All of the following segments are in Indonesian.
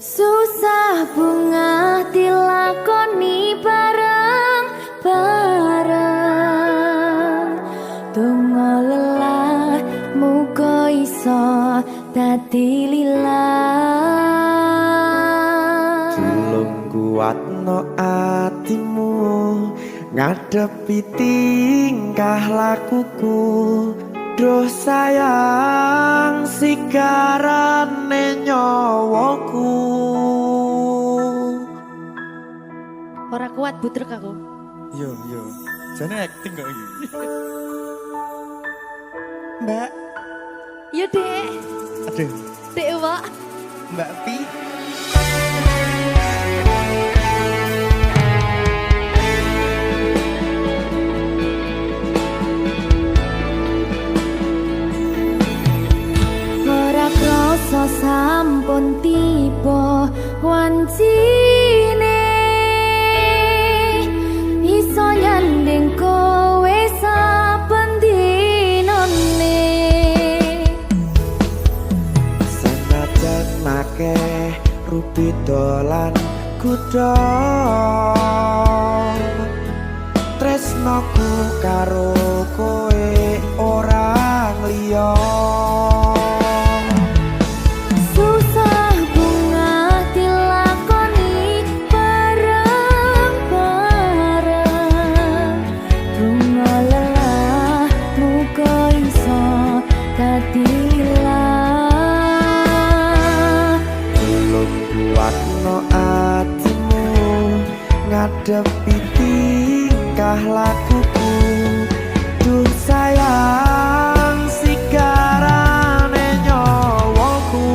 Susah bunga dilakoni bareng-bareng. Donga lelah muga iso dadi lillah. Tulung kuatno atimu ngadepi tingkah lakuku. Duh sayang sigarane nyawaku. Ora kuat butrek aku. Yo, jane acting kok iki. Mbak, Yo Dek. aduh, Dek Wak. Mbak Pi. Ora krasa sampun tiba wancine. Iso nyanding kowe saben dinane. Senajan akeh rupi dolan kuda. Tresnoku karo kowe orang liya. Susah bunga dilakoni bareng-bareng. Bunga lelah muga iso dadi lillah. Tulung kuatno atimu ngadepi tingkah lakuku. Duh sayang sigarane nyawaku.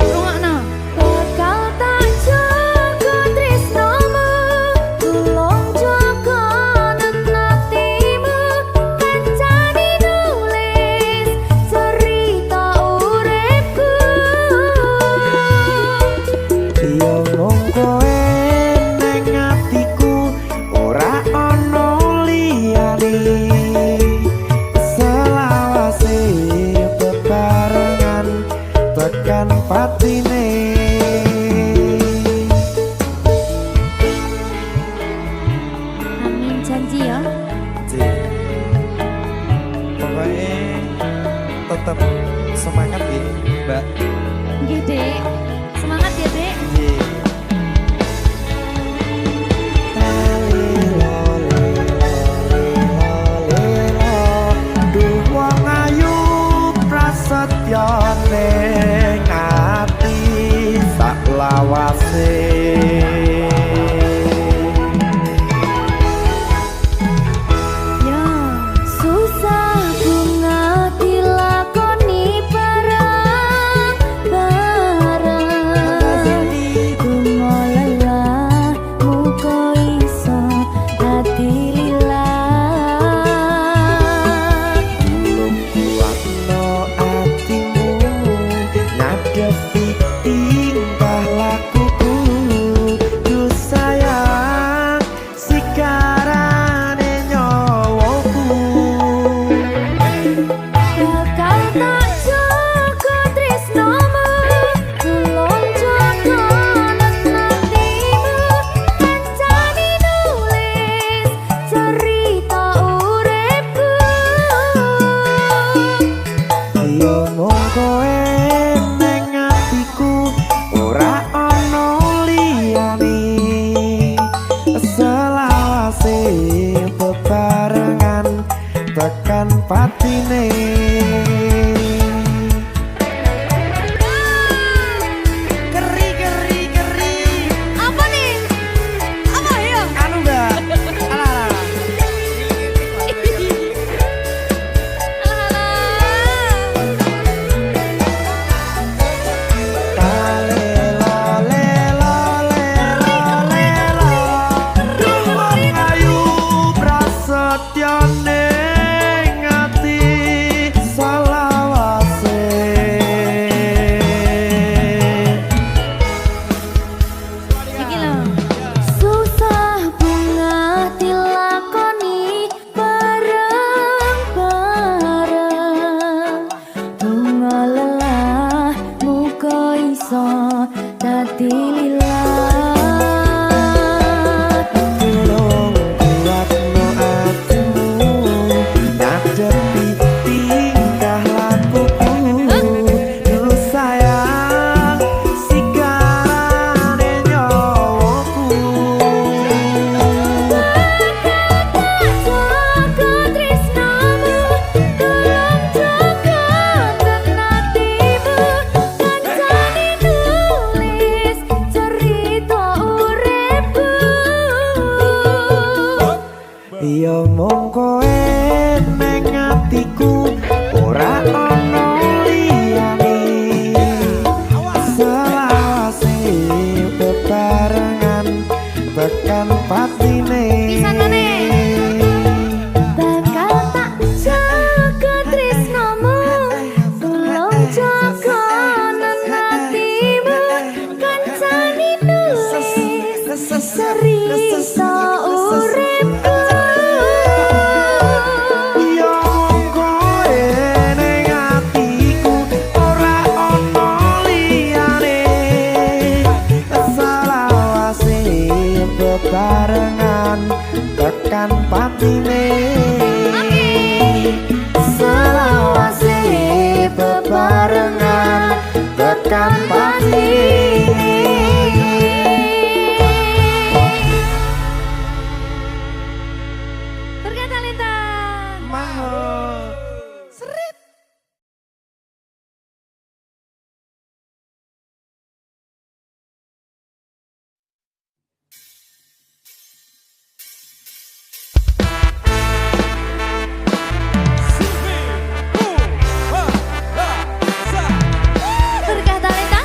Rungokno. Bakal tak jaga tresnomu, tulung jaga nenatimu. Kancane nulis cerita uripku. Yo mung kowe ning atiku ora ana Yo mung kowe ning atiku ora ono liyane selawase bebarengan tekan patine Bakal tak jaga tresnomu tulung jaga hatimu kancani nulis cerita uripku Yo mung kowe ning atiku ora ono liyane selawase bebarengan tekan patine selawase bebarengan tekan patine Berkata Talenta Mahal. Berkah Talenta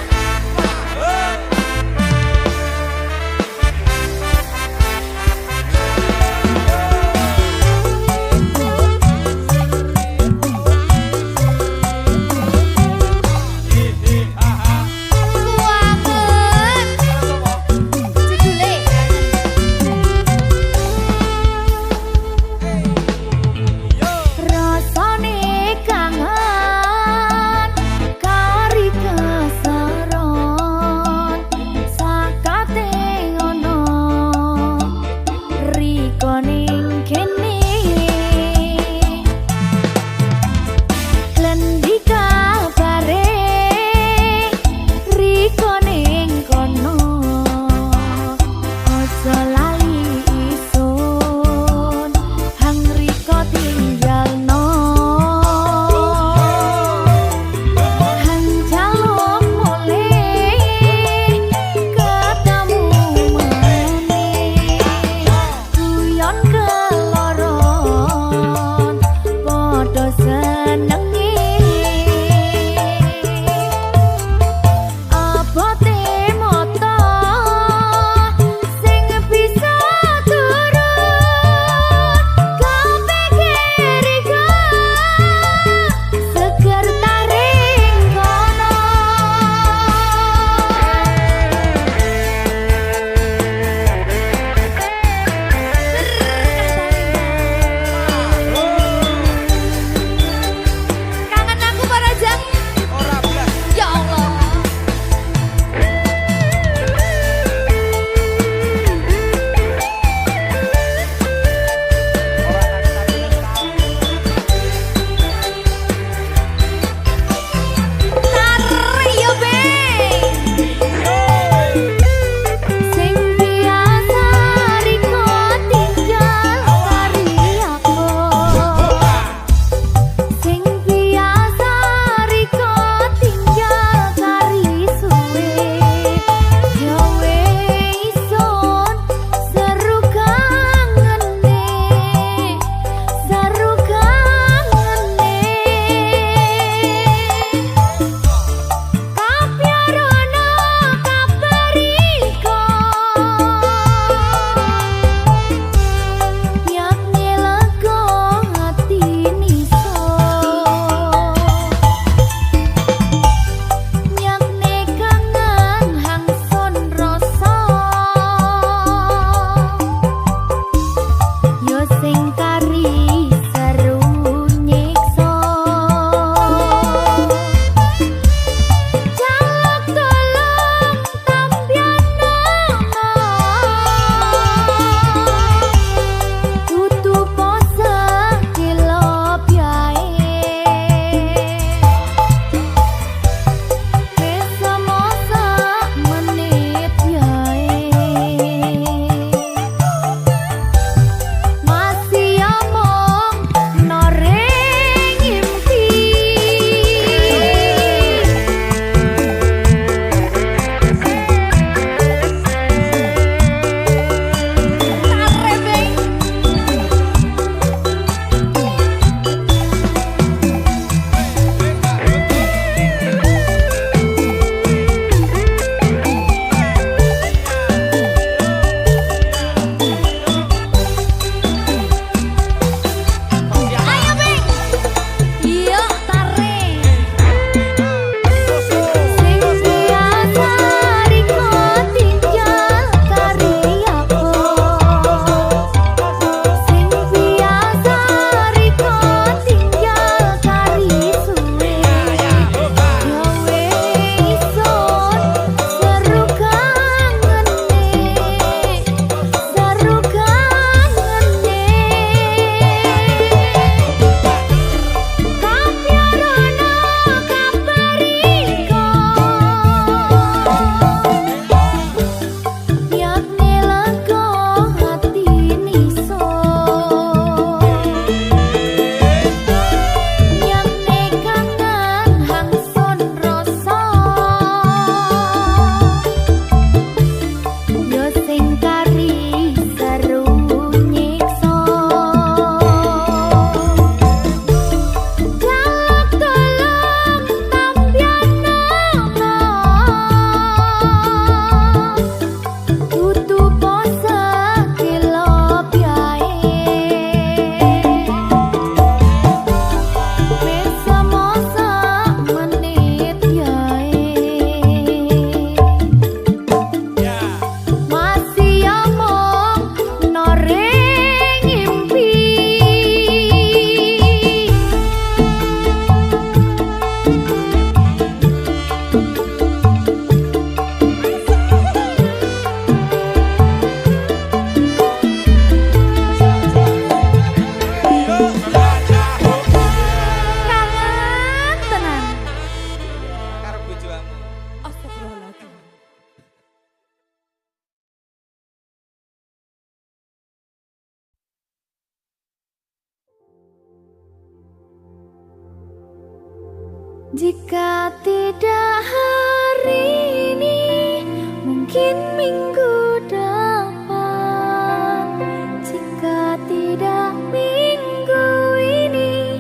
Jika tidak hari ini, mungkin minggu depan. Jika tidak minggu ini,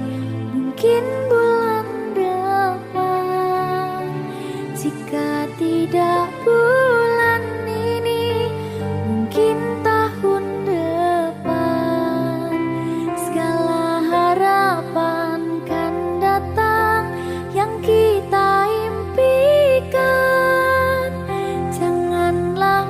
mungkin bulan depan. Jika tidak bulan ini, mungkin tahun depan. Segala harapan kan datang yang kita impikan. Janganlah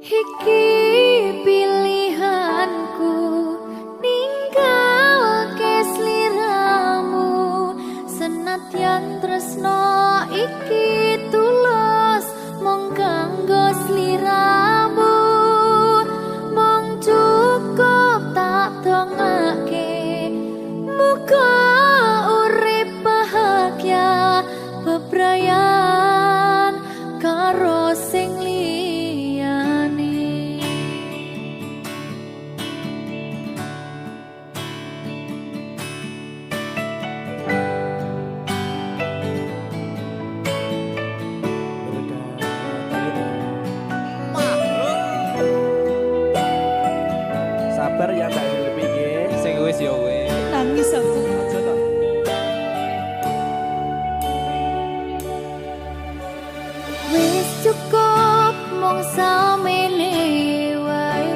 Iki pilihanku ninggalke sliramu, senadyan tresno iki tulus mung kanggo sliramu, mung cukup tak dongake muga urip bahagia bebrayan karo sing liyane. Sabar ya Mbak Zulfi nggih. Sing wis ya wis. Nangis aku. Aja to. Wis cukup mung samene wae,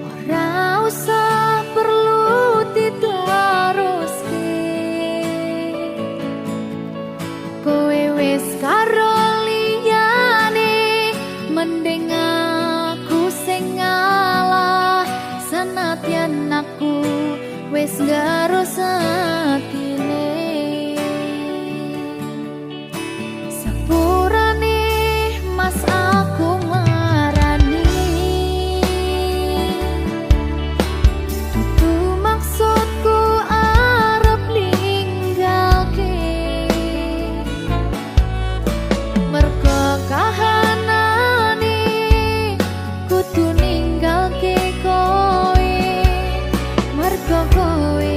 ora usah perlu diteruske. Kowe wis karo liyane, mending aku sing ngalah, senadyan aku wis ngaro satine. Sepurane mas aku marani, dudu maksudku arep ninggalke, mergo kahanane kudu ninggalke kowe, mergo kowe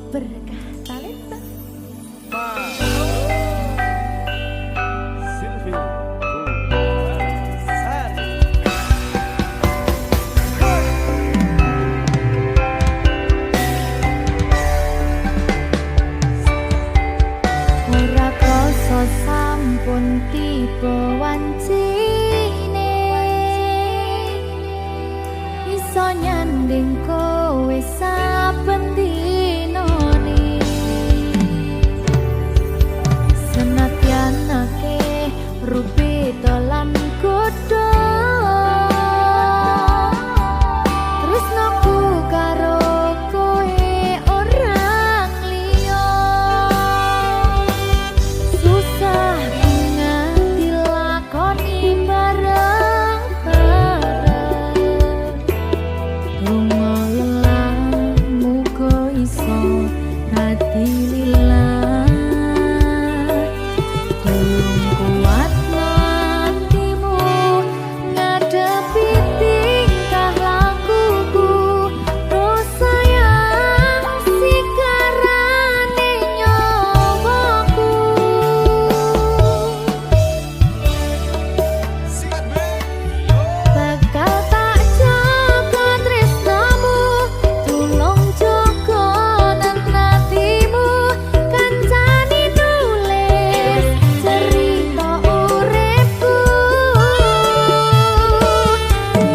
berkah talenta. Silvi Sari. Ora krasa sampun tiba wancine iso nyanding kowe saben dinane senadyan akeh rupita lan godha tresnaku karo kowe orang liya susah nganti lakoni bareng-bareng donga lelah muga iso dadi lillah tulung kuatno atimu ngadepi tingkah lakuku dosa yang sikarane nyawaku bakal tak jaga tresnamu tulung jaga nantimu kancani nulis cerita uripku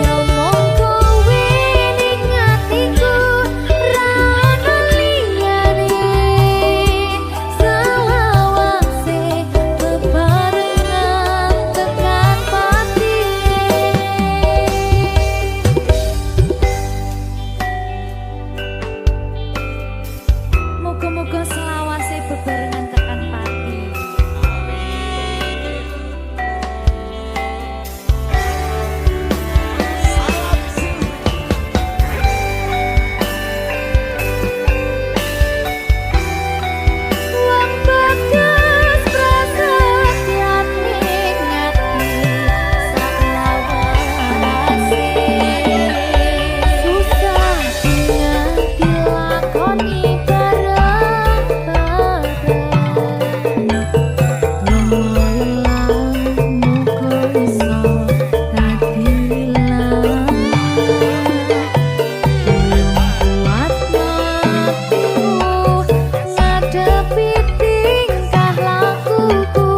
ya mong kowe ning atiku ra ono liyane selawase bebarengan tekan patine muga-muga selawase bebarengan tekan pati. Wong bagas prasetyan ning ati saklawase susah nganti lakoni bareng-bareng lumayan muga iso dadi lillah kuatno atimu ngadepi tingkah lakuku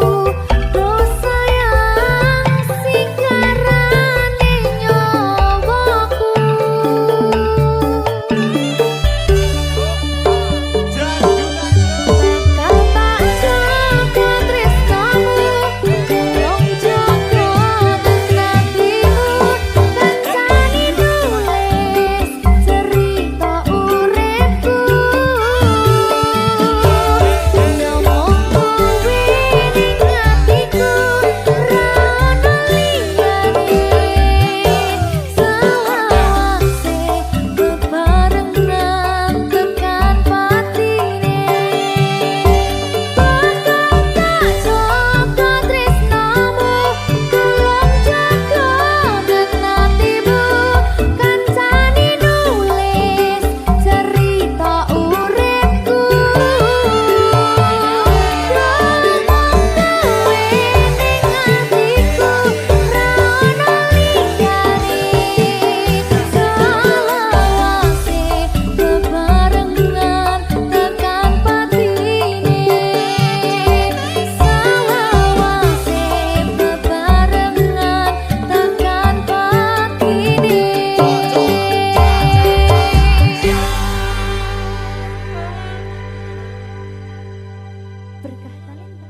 dosa yang sikarane nyawaku bakal tak jaga tresnamu tulung jaga nantimu kancani nulis cerita uripku ya mong kowe ning atiku ra ono liyane selawase bebarengan tekan patine bakal tak jaga tresnamu tulung jaga nantimu kancani nulis cerita uripku ya mong kowe ning atiku ra ono liyane selawase bebarengan tekan patine selawase bebarengan tekan patine berkah talenta. Berkah talenta.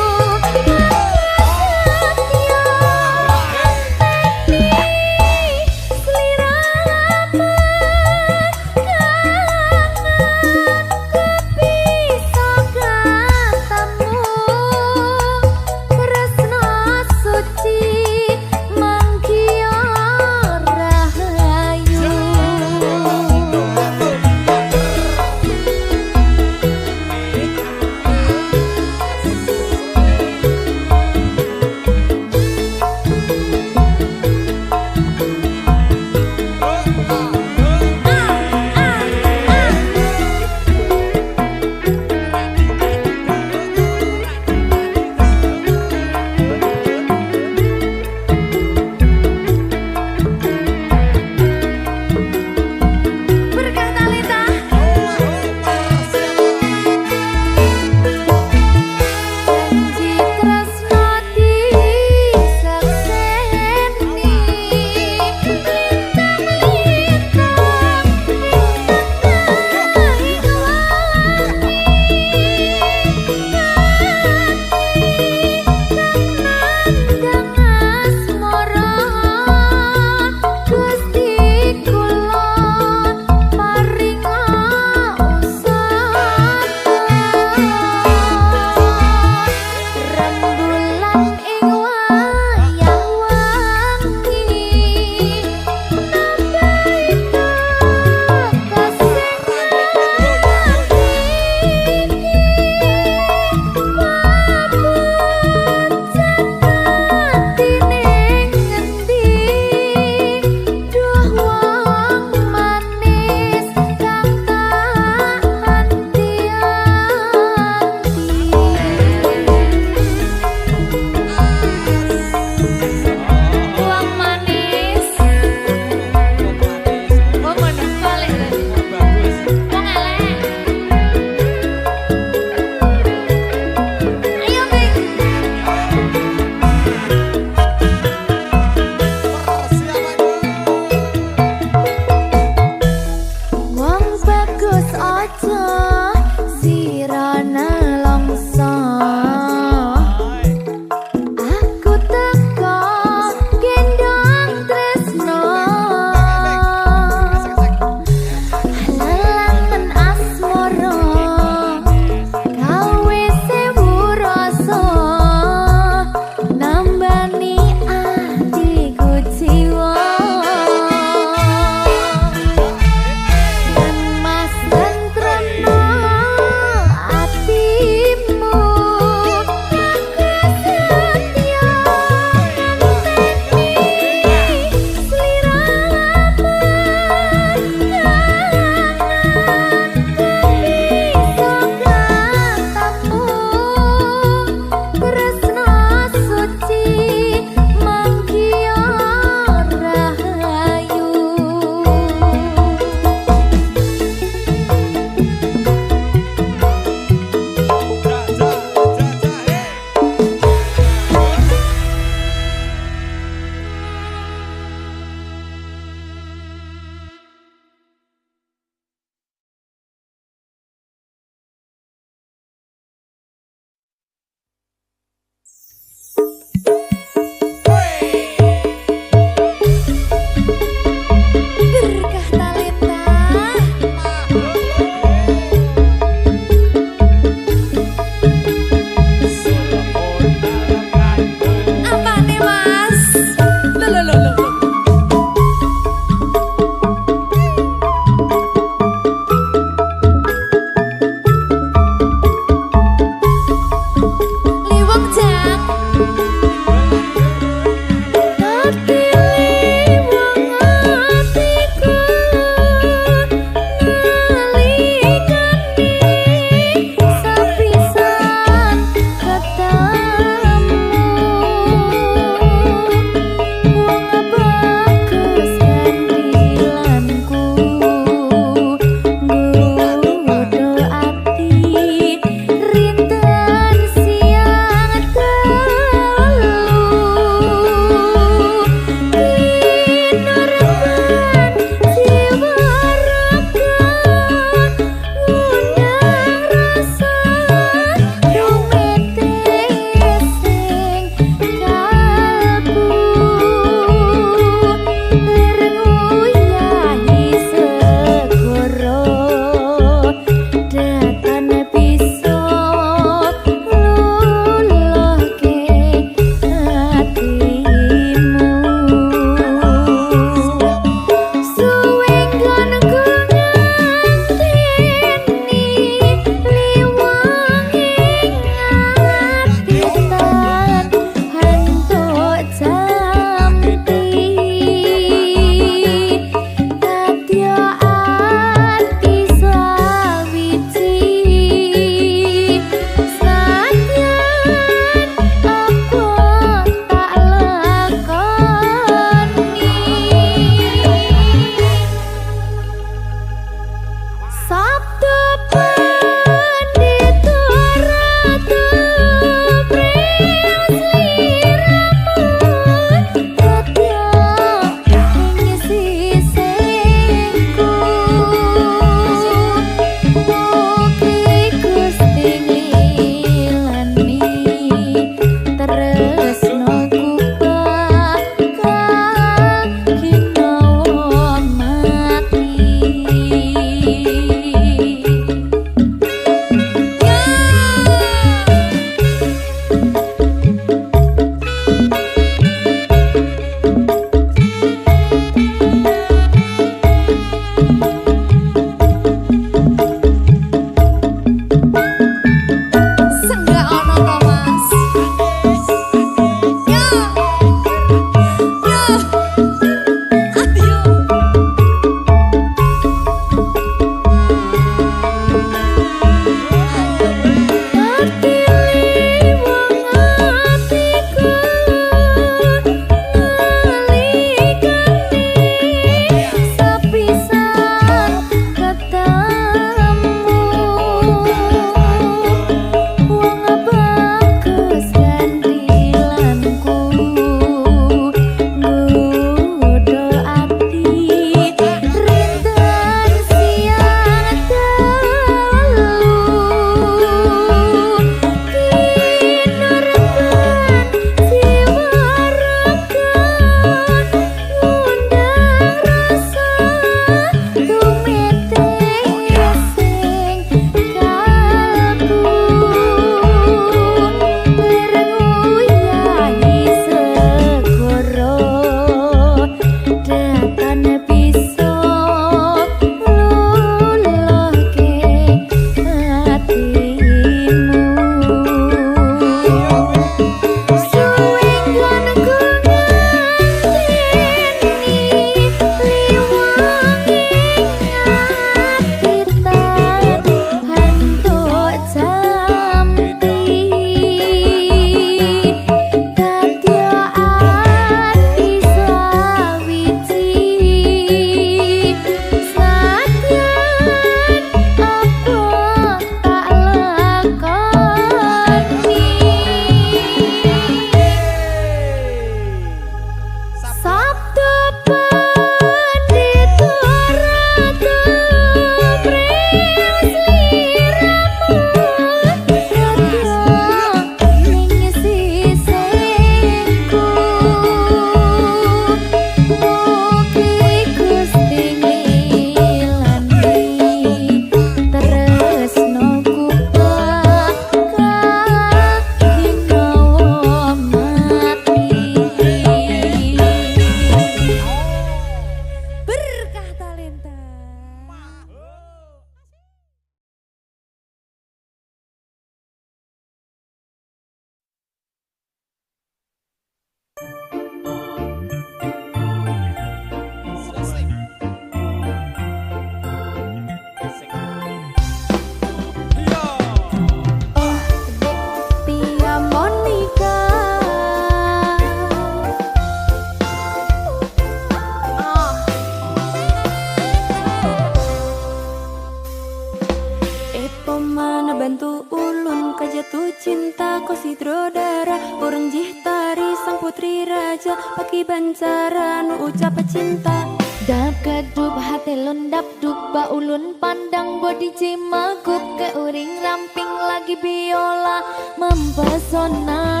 jatuh cinta kau sidrodara orang jihtari sang putri raja paki bancara nu ucap cinta. Dap kedup hati lun dap dup ulun pandang body cimagup ke uring ramping lagi biola mempesona.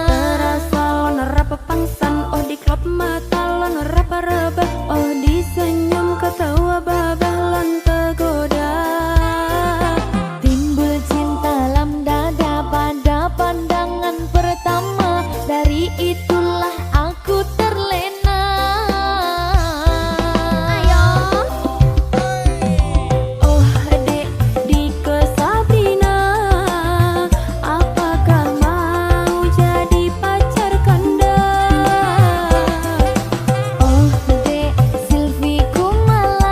Terasa lon rapa pangsan oh di klop mata lon rapa rebah oh di senyum ketawa babah lon tergoda. Timbul cinta lam dada pada pandangan pertama, dari itulah aku terlena. Ayo, Oh dek Dike Sabrina, apakah mau jadi pacar kanda? oh dek Silvi Kumala,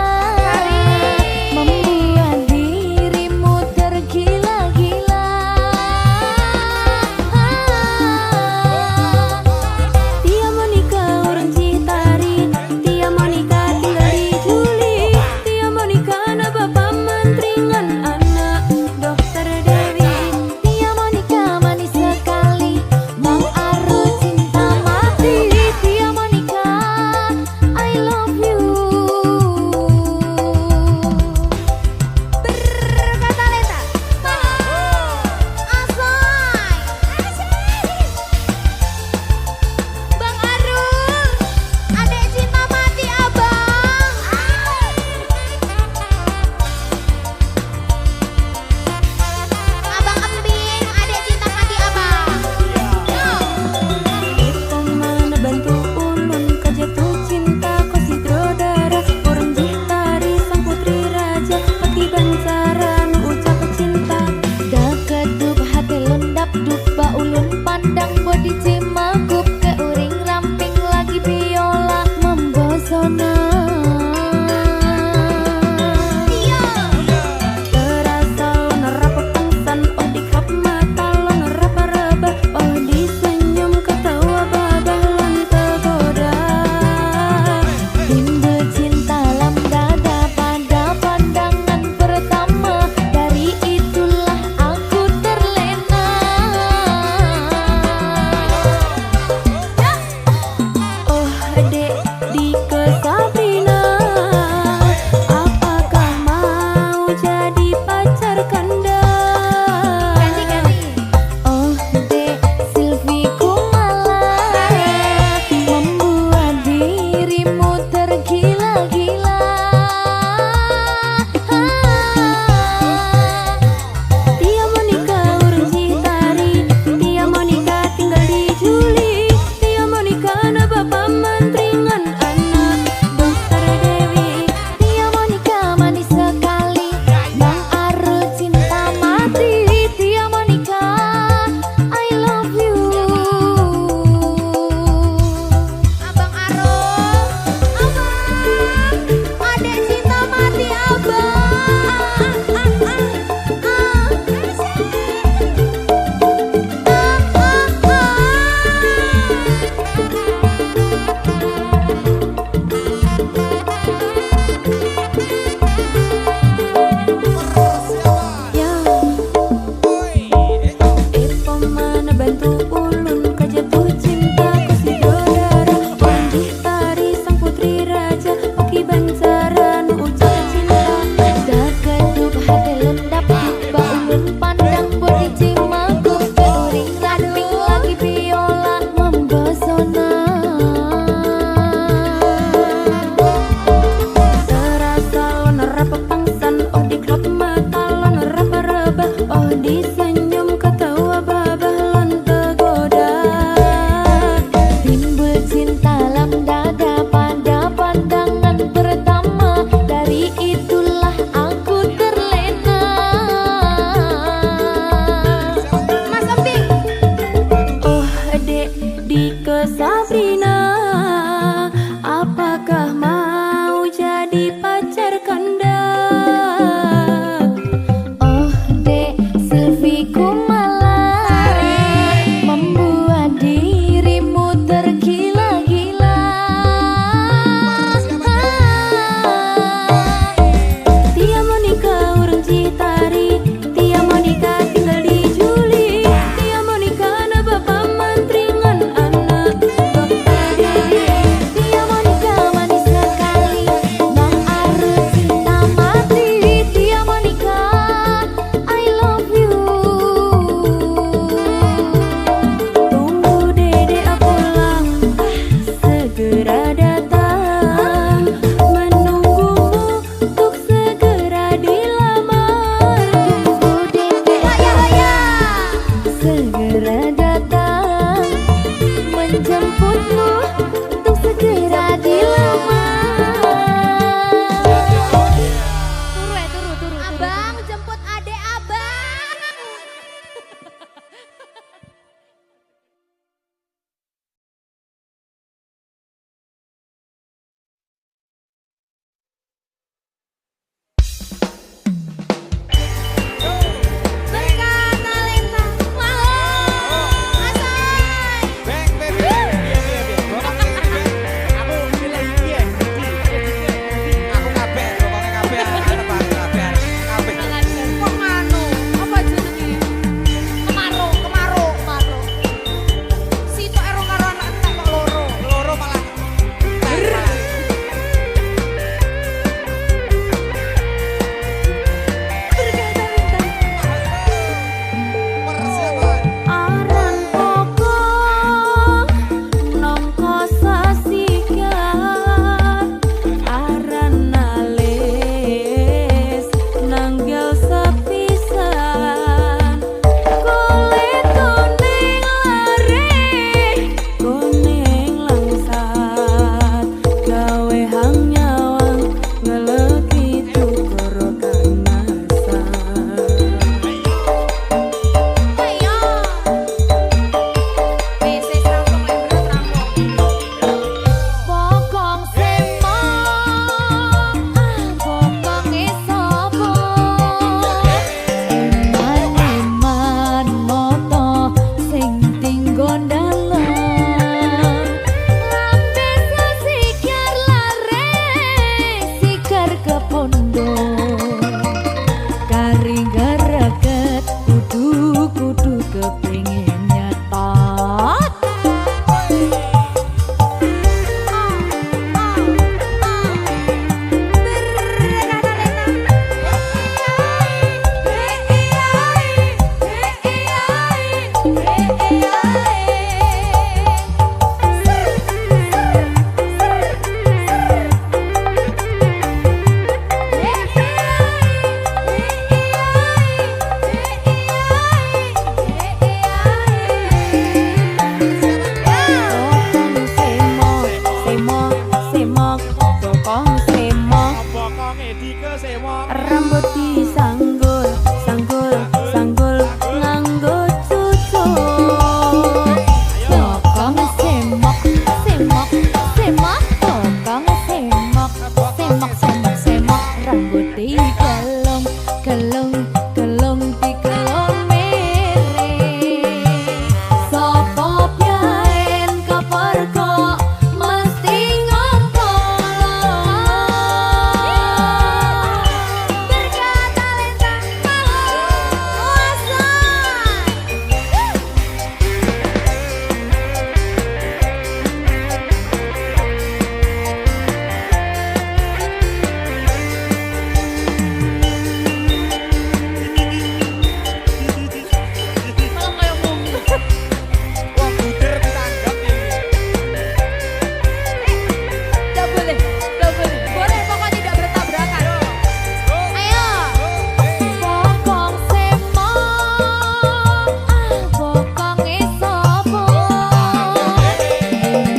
semok. Rambut disanggul, sanggul, sanggul nganggo cucuk. Bokong semok, semok, semok. Bokong semok, semok, semok, semok. Rambut digelung, gelung, gelung digelung miring. Sopo biyen kepergok mesti ngompol. Berkata lintang kuasa. Malah kayak mumpet. Wong buder ditanggap iki. Gak boleh, gak boleh. Boleh, pokoknya tidak bertabrakan. Ayo. Bokong semok, bokonge sopo?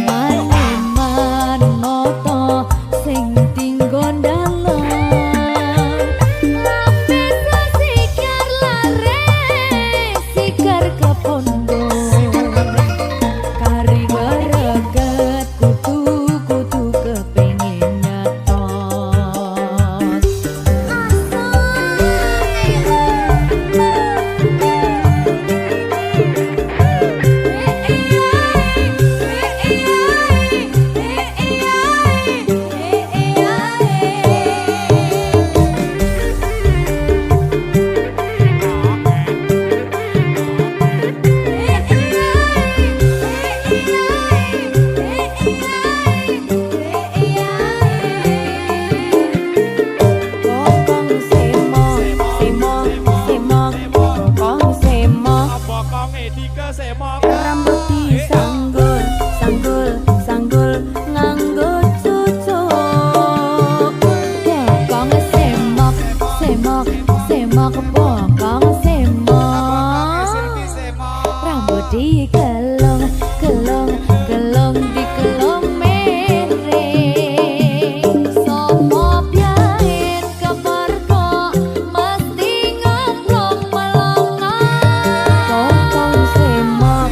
Eman-eman moto sing tinggo ndalem. Lapis sikar lare, sikar kepondo. Kari gereget kutu kepingin nyetos. Bokong semok, semok, semok. Bokong semok. Bokonge dike semok. Rambut disanggul, sanggul, sanggul nganggo cucuk. Bokong semok, semok, semok. Bokong semok. Silvi semok. Rambut digelung, gelung, gelung digelung miring. Sopo biyen kepergok mesti ngomong melongo. Bokong semok,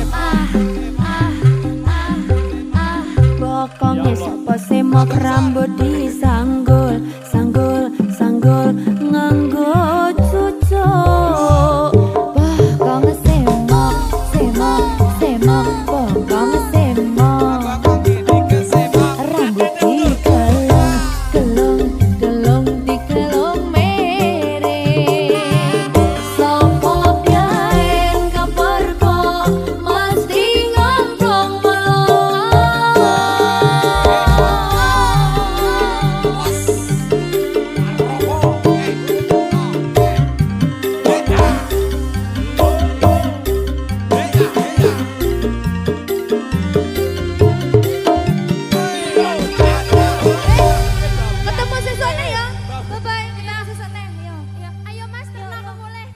bokonge sapa semok rambut disanggul, sanggul, sanggul nganggo cucuk. Bokong semok, semok, semok. Bokong semok. Bokonge dike semok. Rambut digelung, gelung, gelung digelung miring. Sopo biyen kepergok mesti ngomong melongo. Ketemu sesone ya. Bye bye. Ketemu sesone. Yo. Ayo Mas, tenang boleh.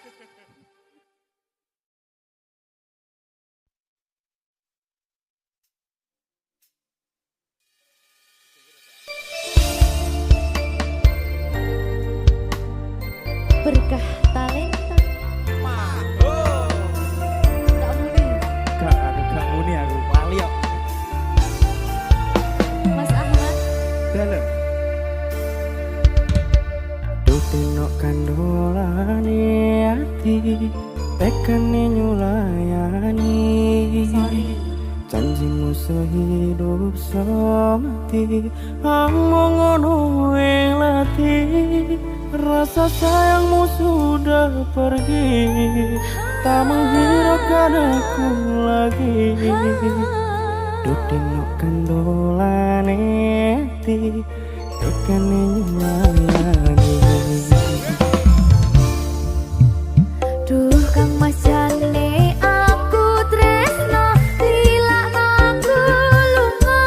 Berkah talenta. Enggak mungkin. Gak muni aku. Lali kok. Mas Ahmad. Dalem. Dutino kandolane ati tekane nyulayani janjimu sehidup semati among ngono ing lati rasa sayangmu sudah pergi tak menghiraukan aku lagi Dutino kandolane ati tekane nyulayani Duh Kang Mas jane aku tresno dilakno aku lunga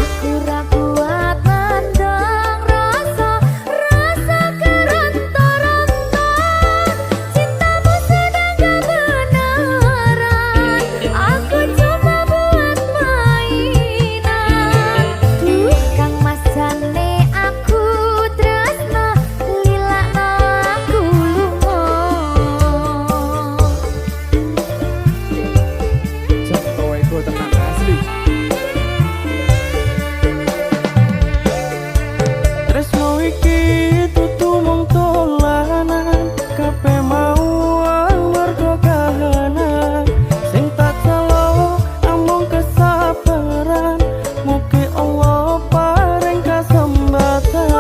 aku ra kuat nandang rasa keronta-ronta cintamu sudah gak beneran aku cuma buat mainan Duh Kang Mas jane aku iki tutu mung dolanan, kabeh mau mergo kahanan. Sing tak celo amung kesabaran, mugi Allah paring kasembatan.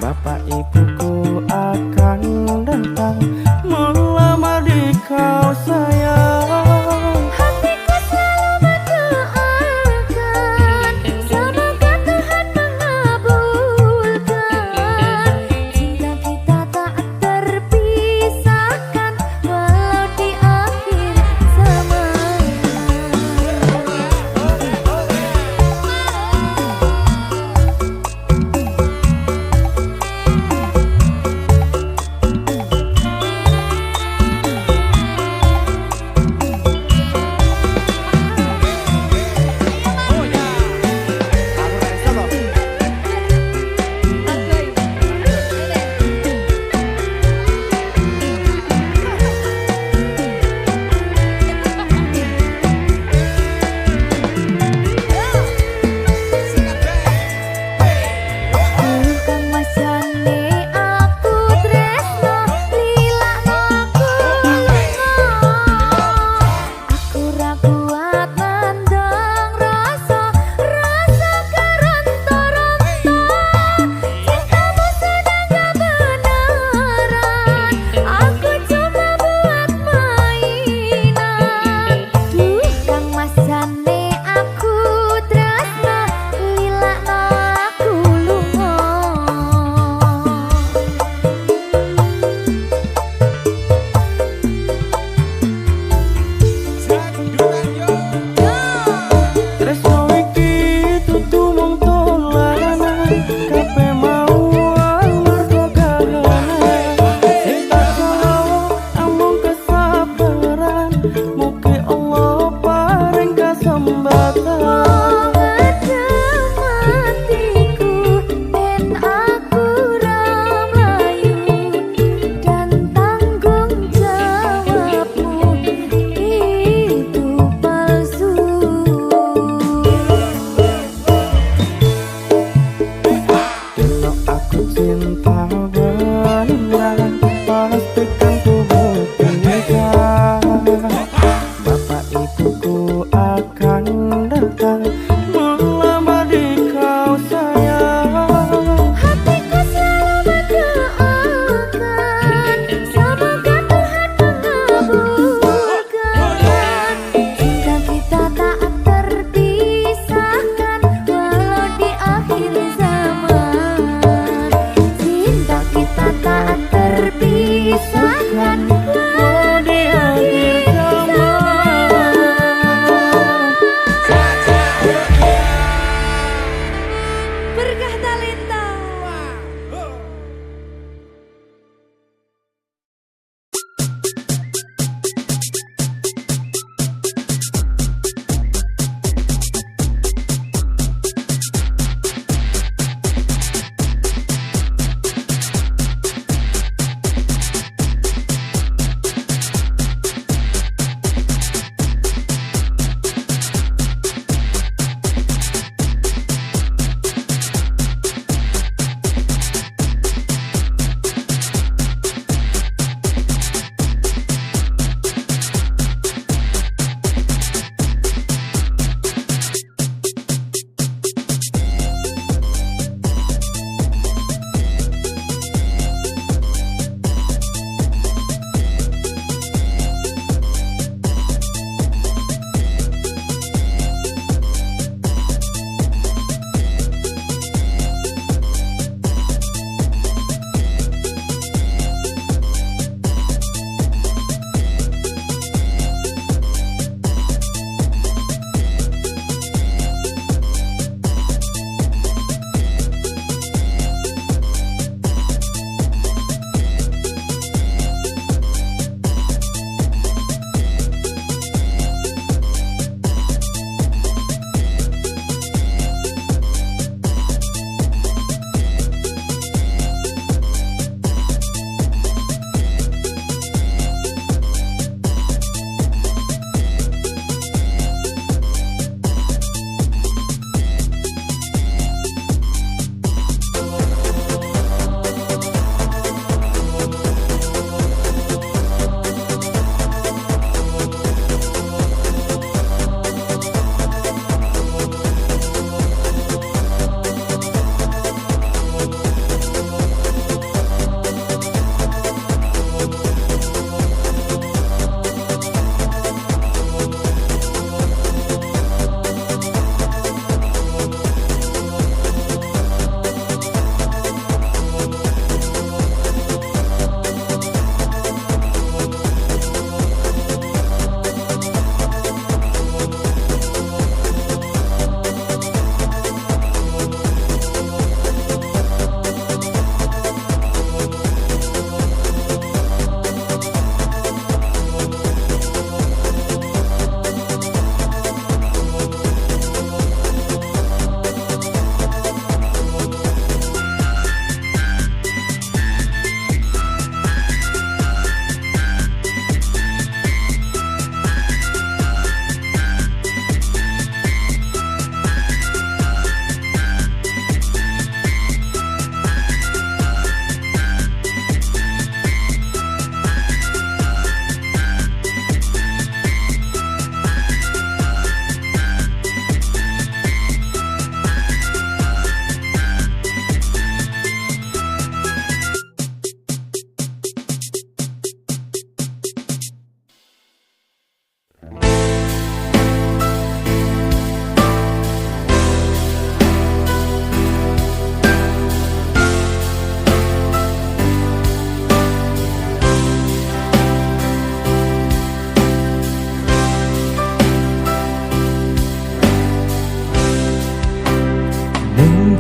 Bapak ibuku akan datang melamar di kau sayang. Hatiku selalu mendoakan, semoga Tuhan mengabulkan. Cinta kita tak terpisahkan, walau di akhir zaman. Cinta beneran pastikan ku menikah. Bapak ibuku akan datang melamar di kau sayang. Hatiku selalu mendoakan, semoga Tuhan mengabulkan. Cinta kita tak terpisahkan, walau di akhir zaman. Cinta kita tak terpisahkan,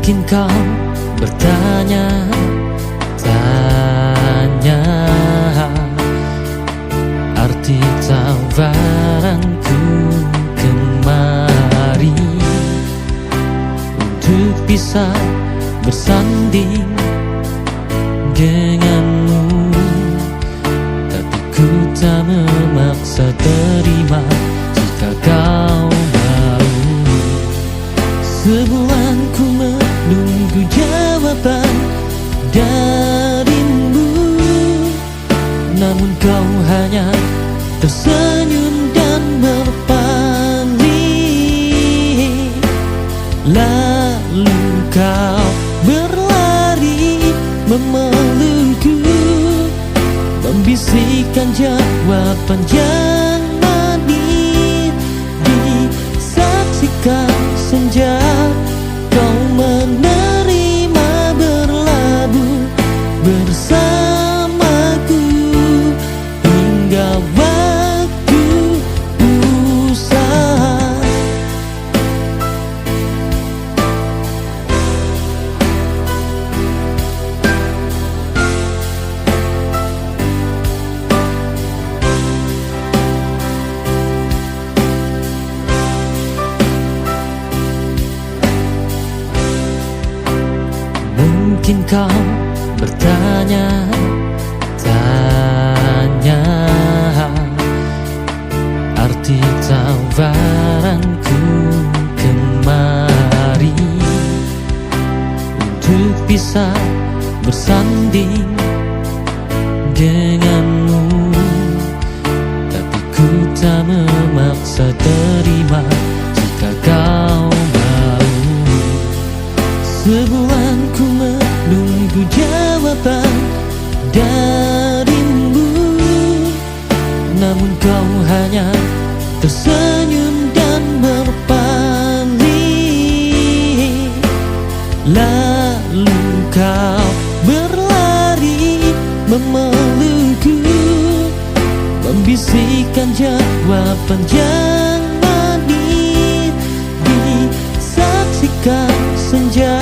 Mungkin kau bertanya-tanya arti tawaranku kemari untuk bisa bersanding denganmu. Tapi ku tak memaksa terima jika kau mau. Sebulan ku menunggu jawaban darimu, namun kau hanya tersenyum dan berpaling. Lalu kau berlari memelukku, membisikkan jawaban yang manis. Disaksikan senja, kau menerima berlabuh bersamaku hingga waktu usai. Mungkin kau bertanya-tanya arti tawaranku kemari untuk bisa bersanding denganmu. Tapi ku tak memaksa terima jika kau mau. Sebulan ku menunggu jawaban darimu, namun kau hanya tersenyum dan berpaling. Lalu kau berlari memelukku, membisikkan jawaban yang manis. Disaksikan senja,